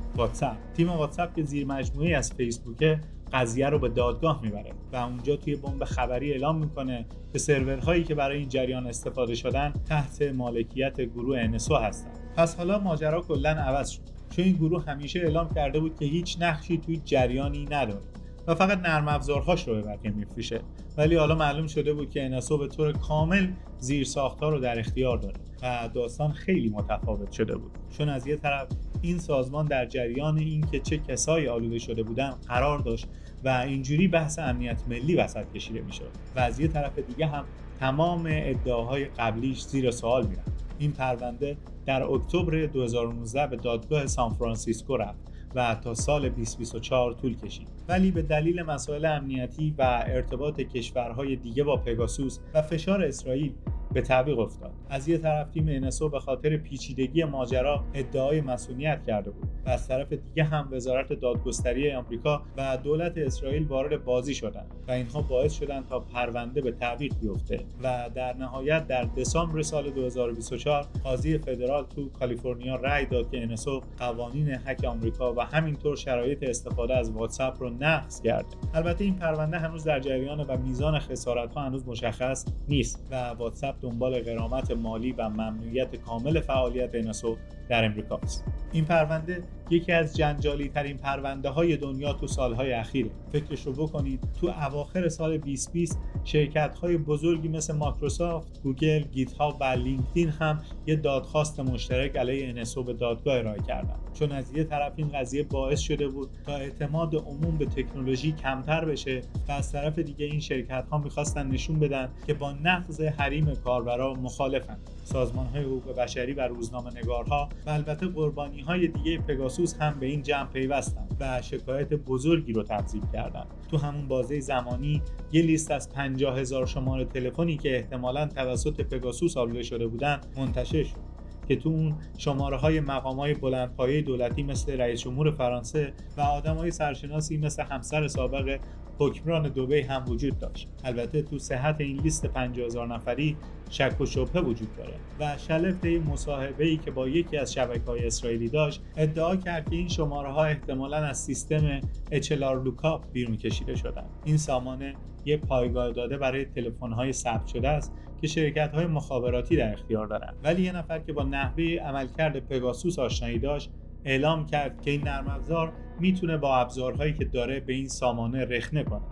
تیم واتساپ که زیر مجموعه‌ای از فیسبوک قضیه رو به دادگاه میبره و اونجا توی بمب خبری اعلام میکنه که سرورهایی که برای این جریان استفاده شدن تحت مالکیت گروه NSO هستن. پس حالا ماجرا کلاً عوض شد، چون این گروه همیشه اعلام کرده بود که هیچ نقشی توی جریانی نداره و فقط نرم افزارهاش رو به بقیه میفروشه، ولی حالا معلوم شده بود که NSO به طور کامل زیرساخت‌ها رو در اختیار داره و داستان خیلی متفاوت شده بود، چون از یه طرف این سازمان در جریان این که چه کسایی آلوده شده بودن قرار داشت و اینجوری بحث امنیت ملی وسط کشیده میشد و از یه طرف دیگه هم تمام ادعاهای قبلیش زیر سوال میرن. این پرونده در اکتبر 2019 به دادگاه سان فرانسیسکو رفت و تا سال 2024 طول کشید، ولی به دلیل مسائل امنیتی و ارتباط کشورهای دیگه با پگاسوس و فشار اسرائیل به تعویق افتاد. از یه طرف تیم NSO به خاطر پیچیدگی ماجرا ادعای مسئولیت کرده بود و از طرف دیگه هم وزارت دادگستری آمریکا و دولت اسرائیل وارد بازی شدند و اینها باعث شدند تا پرونده به تعویق بیفته و در نهایت در دسامبر سال 2024 قاضی فدرال تو کالیفرنیا رأی داد که NSO قوانین هک آمریکا و همینطور شرایط استفاده از واتساپ رو نقض کرده. البته این پرونده هنوز در جریانه و میزان خسارت‌ها هنوز مشخص نیست و واتساپ دنبال غرامت مالی و ممنوعیت کامل فعالیت NSO در امریکا است. این پرونده یکی از جنجالی ترین پرونده های دنیا تو سالهای اخیره. فکرش رو بکنید تو اواخر سال 2020 شرکت های بزرگی مثل مایکروسافت، گوگل، گیت هاب و لینکدین هم یه دادخواست مشترک علیه NSO به دادگاه ارائه کردن، چون از یه طرف این قضیه باعث شده بود تا اعتماد عموم به تکنولوژی کمتر بشه و از طرف دیگه این شرکت ها میخواستن نشون بدن که با نقض حریم کاربرا مخالفن. سازمان های حقوق بشری و روزنامه‌نگارها و البته قربانی های دیگه پگاسوس هم به این جمع پیوستن و شکایت بزرگی رو تنظیم کردن. تو همون بازه زمانی یه لیست از 50,000 شماره تلفنی که احتمالاً توسط پگاسوس آلوده شده بودن منتشر شد که تو اون شماره‌های مقام‌های بلندپایه دولتی مثل رئیس جمهور فرانسه و آدم‌های سرشناسی مثل همسر سابق حکمران دبی هم وجود داشت. البته تو صحت این لیست 50,000 نفری شک و شبهه وجود داره و شلف طی مصاحبه‌ای که با یکی از شبکه‌های اسرائیلی داشت ادعا کرد که این شماره‌ها احتمالاً از سیستم HLR لوکاپ بیرون کشیده شدن. این سامانه یک پایگاه داده برای تلفن‌های ثبت شده است که شرکت‌های مخابراتی در اختیار دارند، ولی یه نفر که با نحوه عملکرد پگاسوس آشنایی داشت اعلام کرد که این نرم افزار میتونه با ابزارهایی که داره به این سامانه رخنه کنه.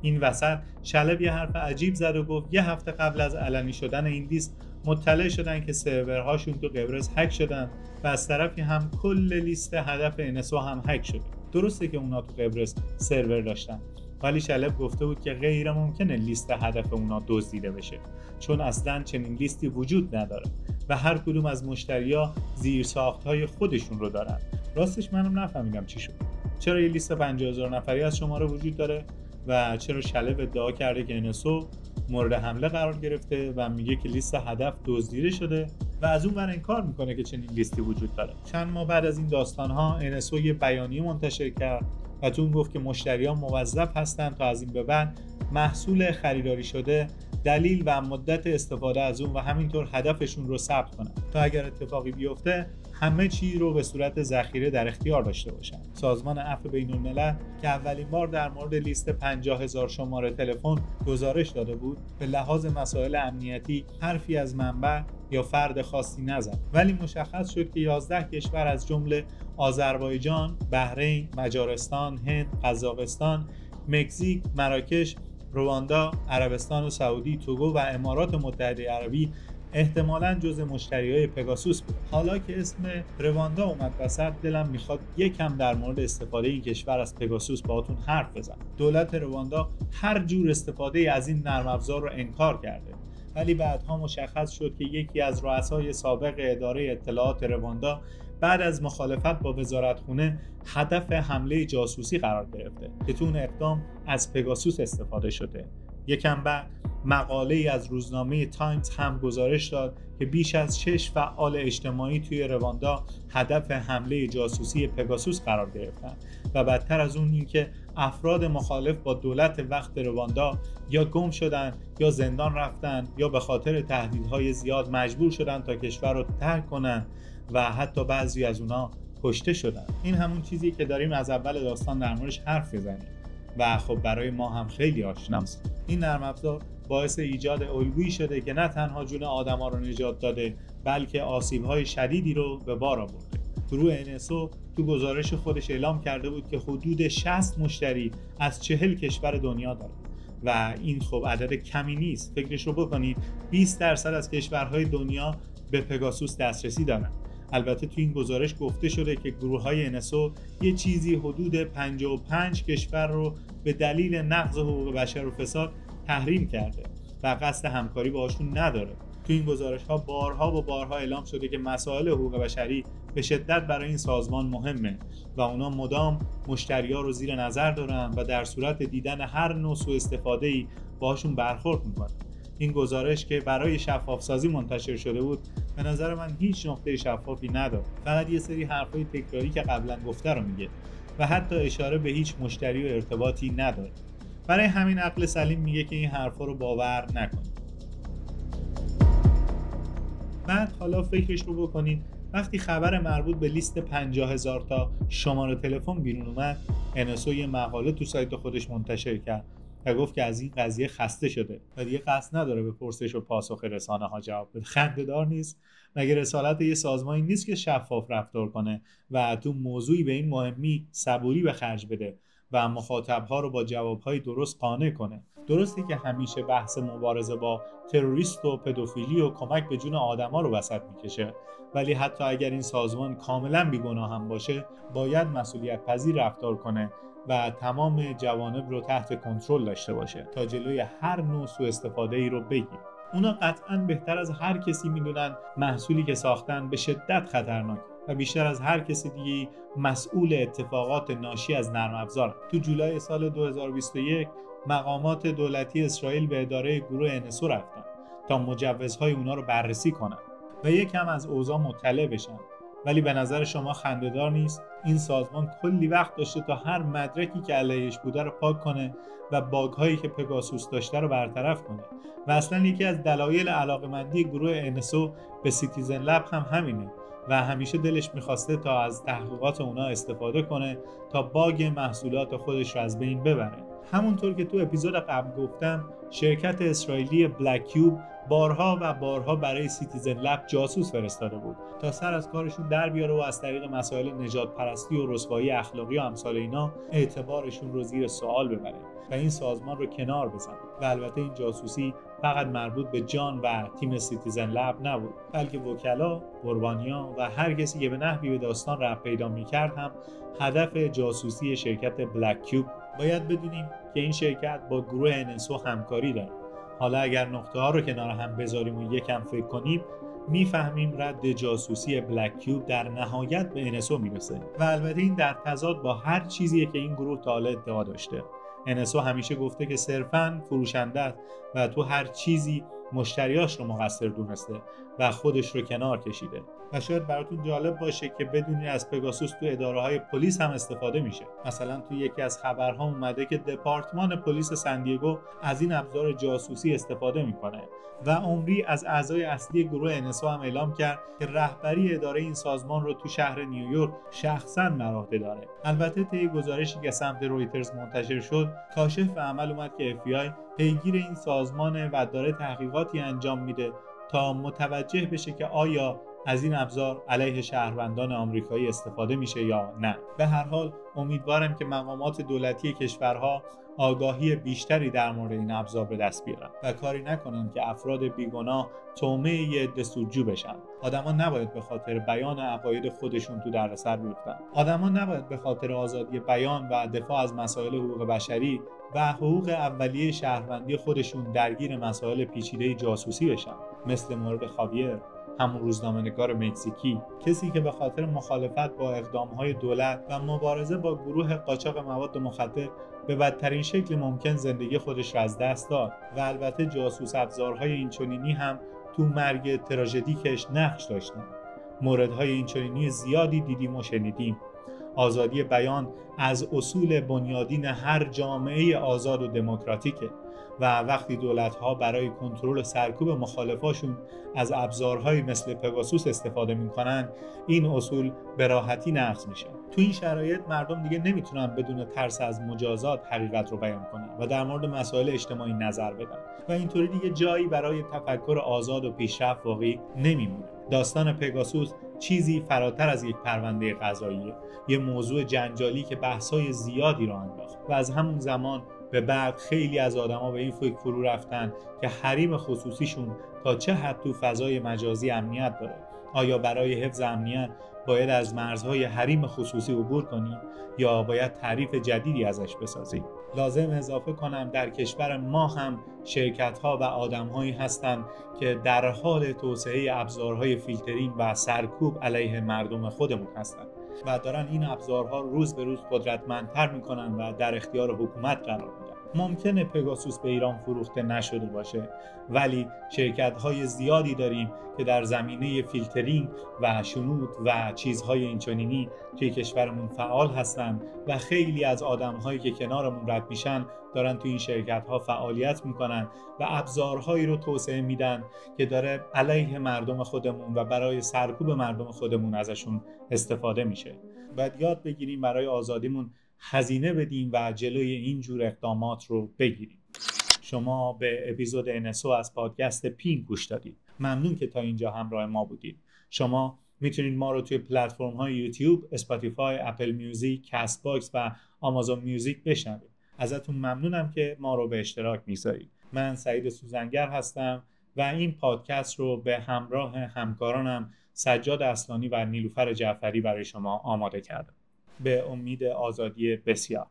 این وسط شلب یه حرف عجیب زد و گفت یه هفته قبل از علنی شدن این لیست مطلع شدن که سرورهاشون تو قبرس هک شدن و از طرفی هم کل لیست هدف NSO هم هک شده. درسته که اونا تو قبرس سرور داشتن، ولی شلب گفته بود که غیر ممکنه لیست هدف اونا دزدیده بشه، چون اصلاً چنین لیستی وجود نداره و هر کدوم از مشتری‌ها زیرساخت‌های خودشون رو دارن. راستش منم نفهمیدم چی شد. چرا یه لیست 50,000 نفری از شماره وجود داره و چرا شلب ادعا کرده که NSO مورد حمله قرار گرفته و میگه که لیست هدف دزدیده شده و از اون ور انکار میکنه که چنین لیستی وجود داره. چند ماه بعد از این داستان‌ها NSO یه بیانیه منتشر کرد و تو اون گفت که مشتریان موظف هستن تا از این به بعد محصول خریداری شده، دلیل و مدت استفاده از اون و همینطور هدفشون رو ثبت کنن تا اگر اتفاقی بیفته همه چی رو به صورت ذخیره در اختیار داشته باشن. سازمان عفو بین‌الملل که اولین بار در مورد لیست 50,000 شماره تلفن گزارش داده بود، به لحاظ مسائل امنیتی حرفی از منبع یا فرد خاصی نزد، ولی مشخص شد که 11 کشور از جمله آذربایجان، بحرین، مجارستان، هند، قزاقستان، مکزیک، مراکش، رواندا، عربستان و سعودی، توگو و امارات متحده عربی احتمالاً جزء مشتریای پگاسوس بود. حالا که اسم رواندا اومد وسط، دلم میخواد یکم در مورد استفاده این کشور از پگاسوس باهاتون حرف بزنم. دولت رواندا هر جور استفاده از این نرم افزار رو انکار کرده، ولی بعدها مشخص شد که یکی از رؤسای سابق اداره اطلاعات رواندا بعد از مخالفت با وزارتخونه هدف حمله جاسوسی قرار گرفته که تو اون اقدام از پگاسوس استفاده شده. یکم بعد مقاله‌ای از روزنامه تایمز هم گزارش داد که بیش از 6 فعال اجتماعی توی رواندا هدف حمله جاسوسی پگاسوس قرار گرفتن و بدتر از اون این که افراد مخالف با دولت وقت رواندا یا گم شدن یا زندان رفتن یا به خاطر تهدیدهای زیاد مجبور شدن تا کشور رو ترک کنن و حتی بعضی از اونا کشته شدن. این همون چیزی که داریم از اول داستان در موردش حرف بزنیم و خب برای ما هم خیلی آشناست. این نرم افزار باعث ایجاد الگویی شده که نه تنها جون آدما رو نجات داده بلکه آسیب‌های شدیدی رو به بار آورده. گروه NSO تو گزارش خودش اعلام کرده بود که حدود 60 مشتری از 40 کشور دنیا داره و این خب عدد کمی نیست. فکرش رو بکنید 20% از کشورهای دنیا به پگاسوس دسترسی دارن. البته تو این گزارش گفته شده که گروه‌های NSO یه چیزی حدود 55 کشور رو به دلیل نقض حقوق بشر و فساد تحریم کرده و قصد همکاری باهاشون نداره. تو این گزارش‌ها بارها اعلام شده که مسائل حقوق بشری به شدت برای این سازمان مهمه و اونا مدام مشتری‌ها رو زیر نظر دارن و در صورت دیدن هر نوع سوء استفاده‌ای باهاشون برخورد می‌کنن. این گزارش که برای شفاف‌سازی منتشر شده بود به نظر من هیچ نقطه شفافی نداره. فقط یه سری حرفای تکراری که قبلا گفته رو میگه و حتی اشاره به هیچ مشتری و ارتباطی نداره. برای همین عقل سلیم میگه که این حرفا رو باور نکنید. بعد حالا فکرش رو بکنید وقتی خبر مربوط به لیست 50,000 تا شماره تلفن بیرون اومد، NSO یه مقاله تو سایت خودش منتشر کرد و گفت که از این قضیه خسته شده و دیگه قصد نداره به پرسش و پاسخ رسانه‌ها جواب بده. خنده‌دار نیست؟ مگه رسالت یه سازمانی نیست که شفاف رفتار کنه و تو موضوعی به این مهمی صبوری به خرج بده و مخاطب‌ها رو با جواب‌های درست قانع کنه؟ درسته که همیشه بحث مبارزه با تروریست و پدوفیلی و کمک به جون آدما رو وسط میکشه، ولی حتی اگر این سازمان کاملا بیگناه هم باشه باید مسئولیت پذیر رفتار کنه و تمام جوانب رو تحت کنترل داشته باشه تا جلوی هر نوع سوء استفاده ای رو بگیره. اونا قطعاً بهتر از هر کسی میدونن محصولی که ساختن به شدت خطرناک و بیشتر از هر کسی دیگه مسئول اتفاقات ناشی از نرم افزارن. تو جولای سال 2021 مقامات دولتی اسرائیل به اداره گروه NSO رفتن تا مجوزهای اونا رو بررسی کنن و یکم از اوضاع مطلع بشن. ولی به نظر شما خنده‌دار نیست؟ این سازمان کلی وقت داشته تا هر مدرکی که علیهش بوده رو پاک کنه و باگ‌هایی که پگاسوس داشته رو برطرف کنه و اصلا یکی از دلایل علاقه‌مندی گروه NSO به سیتیزن لب هم همینه و همیشه دلش می‌خواسته تا از تحقیقات اونا استفاده کنه تا باگ محصولات خودش رو از بین ببره. همونطور که تو اپیزود قبل گفتم، شرکت اسرائیلی بلک کیوب بارها برای سیتیزن لب جاسوس فرستاده بود تا سر از کارشون در بیاره و از طریق مسائل نجات پرستی و رسوایی اخلاقی و امثال اینا اعتبارشون رو زیر سوال ببره و این سازمان رو کنار بزنه. و البته این جاسوسی فقط مربوط به جان و تیم سیتیزن لب نبود، بلکه وکلا، قربانیان و هر کسی که به نحوی به داستان ربط پیدا می‌کرد هم هدف جاسوسی شرکت بلک کیوب. باید بدونیم که این شرکت با گروه NSO همکاری داره. حالا اگر نقطه ها رو کنار هم بذاریم و یکم فکر کنیم میفهمیم رد جاسوسی بلک کیوب در نهایت به NSO میرسه و البته این در تضاد با هر چیزیه که این گروه تا حالا ادعا داشته. NSO همیشه گفته که صرفاً فروشنده است و تو هر چیزی مشتریاش رو مقصر دونسته و خودش رو کنار کشیده. و شاید براتون جالب باشه که بدونید از پگاسوس تو اداره‌های پلیس هم استفاده میشه. مثلا تو یکی از خبرها اومده که دپارتمان پلیس سندیگو از این ابزار جاسوسی استفاده میکنه و عمری از اعضای اصلی گروه NSO هم اعلام کرد که رهبری اداره این سازمان رو تو شهر نیویورک شخصاً بر عهده داره. البته طی گزارشی که سمت رویترز منتشر شد، کاشف به عمل اومد که FBI پیگیر این سازمانه و داره تحقیقاتی انجام میده تا متوجه بشه که آیا از این ابزار علیه شهروندان آمریکایی استفاده میشه یا نه. به هر حال امیدوارم که مقامات دولتی کشورها آگاهی بیشتری در مورد این ابزار به دست بیارن و کاری نکنن که افراد بیگناه طعمه یه عده سودجو بشن. آدما نباید به خاطر بیان عقاید خودشون تو دردسر بیفتن. آدما نباید به خاطر آزادی بیان و دفاع از مسائل حقوق بشری و حقوق اولیه شهروندی خودشون درگیر مسائل پیچیده جاسوسی بشن، مثل مورد خاویر، همون روزنامه‌نگار مکزیکی، کسی که به خاطر مخالفت با اقدام‌های دولت و مبارزه با گروه قاچاق مواد مخدر به بدترین شکل ممکن زندگی خودش را از دست داد و البته جاسوس ابزارهای اینچنینی هم تو مرگ تراژدیکش نقش داشتن. موردهای اینچنینی زیادی دیدیم و شنیدیم. آزادی بیان از اصول بنیادین هر جامعه آزاد و دموکراتیکه و وقتی دولت‌ها برای کنترل سرکوب مخالفاشون از ابزارهایی مثل پگاسوس استفاده می‌کنن، این اصول به راحتی نقض میشه. تو این شرایط مردم دیگه نمیتونن بدون ترس از مجازات حقیقت رو بیان کنن و در مورد مسائل اجتماعی نظر بدن و اینطوری دیگه جایی برای تفکر آزاد و پیشرفت واقعی نمیمونه. داستان پگاسوس چیزی فراتر از یک پرونده قضاییه، یه موضوع جنجالی که بحث‌های زیادی رو انداخت و از همون زمان به بعد خیلی از آدما به این فکر فرو رفتن که حریم خصوصیشون تا چه حد تو فضای مجازی امنیت داره. آیا برای حفظ امنیت باید از مرزهای حریم خصوصی عبور کنیم یا باید تعریف جدیدی ازش بسازیم؟ لازم اضافه کنم در کشور ما هم شرکت‌ها و آدم‌هایی هستند که در حال توسعه ابزارهای فیلترینگ و سرکوب علیه مردم خودمون هستند و دارن این ابزارها روز به روز قدرتمندتر میکنن و در اختیار حکومت قرار میدن. ممکنه پگاسوس به ایران فروخته نشده باشه، ولی شرکت‌های زیادی داریم که در زمینه فیلترینگ و شنود و چیزهای اینچنینی توی کشورمون فعال هستن و خیلی از آدم‌هایی که کنارمون رد میشن دارن توی این شرکت‌ها فعالیت میکنن و ابزارهایی رو توسعه میدن که داره علیه مردم خودمون و برای سرکوب مردم خودمون ازشون استفاده میشه. باید یاد بگیریم برای آزادیمون هزینه بدیم و جلوی این جور اقدامات رو بگیریم. شما به اپیزود NSO از پادکست پینگ گوش دادید. ممنون که تا اینجا همراه ما بودید. شما میتونید ما رو توی پلتفرم‌های یوتیوب، اسپاتیفای، اپل میوزیک، کست باکس و آمازون میوزیک بشنوید. ازتون ممنونم که ما رو به اشتراک میذارید. من سعید سوزنگر هستم و این پادکست رو به همراه همکارانم سجاد اصلانی و نیلوفر جعفری برای شما آماده کردم. به امید آزادی بسیار.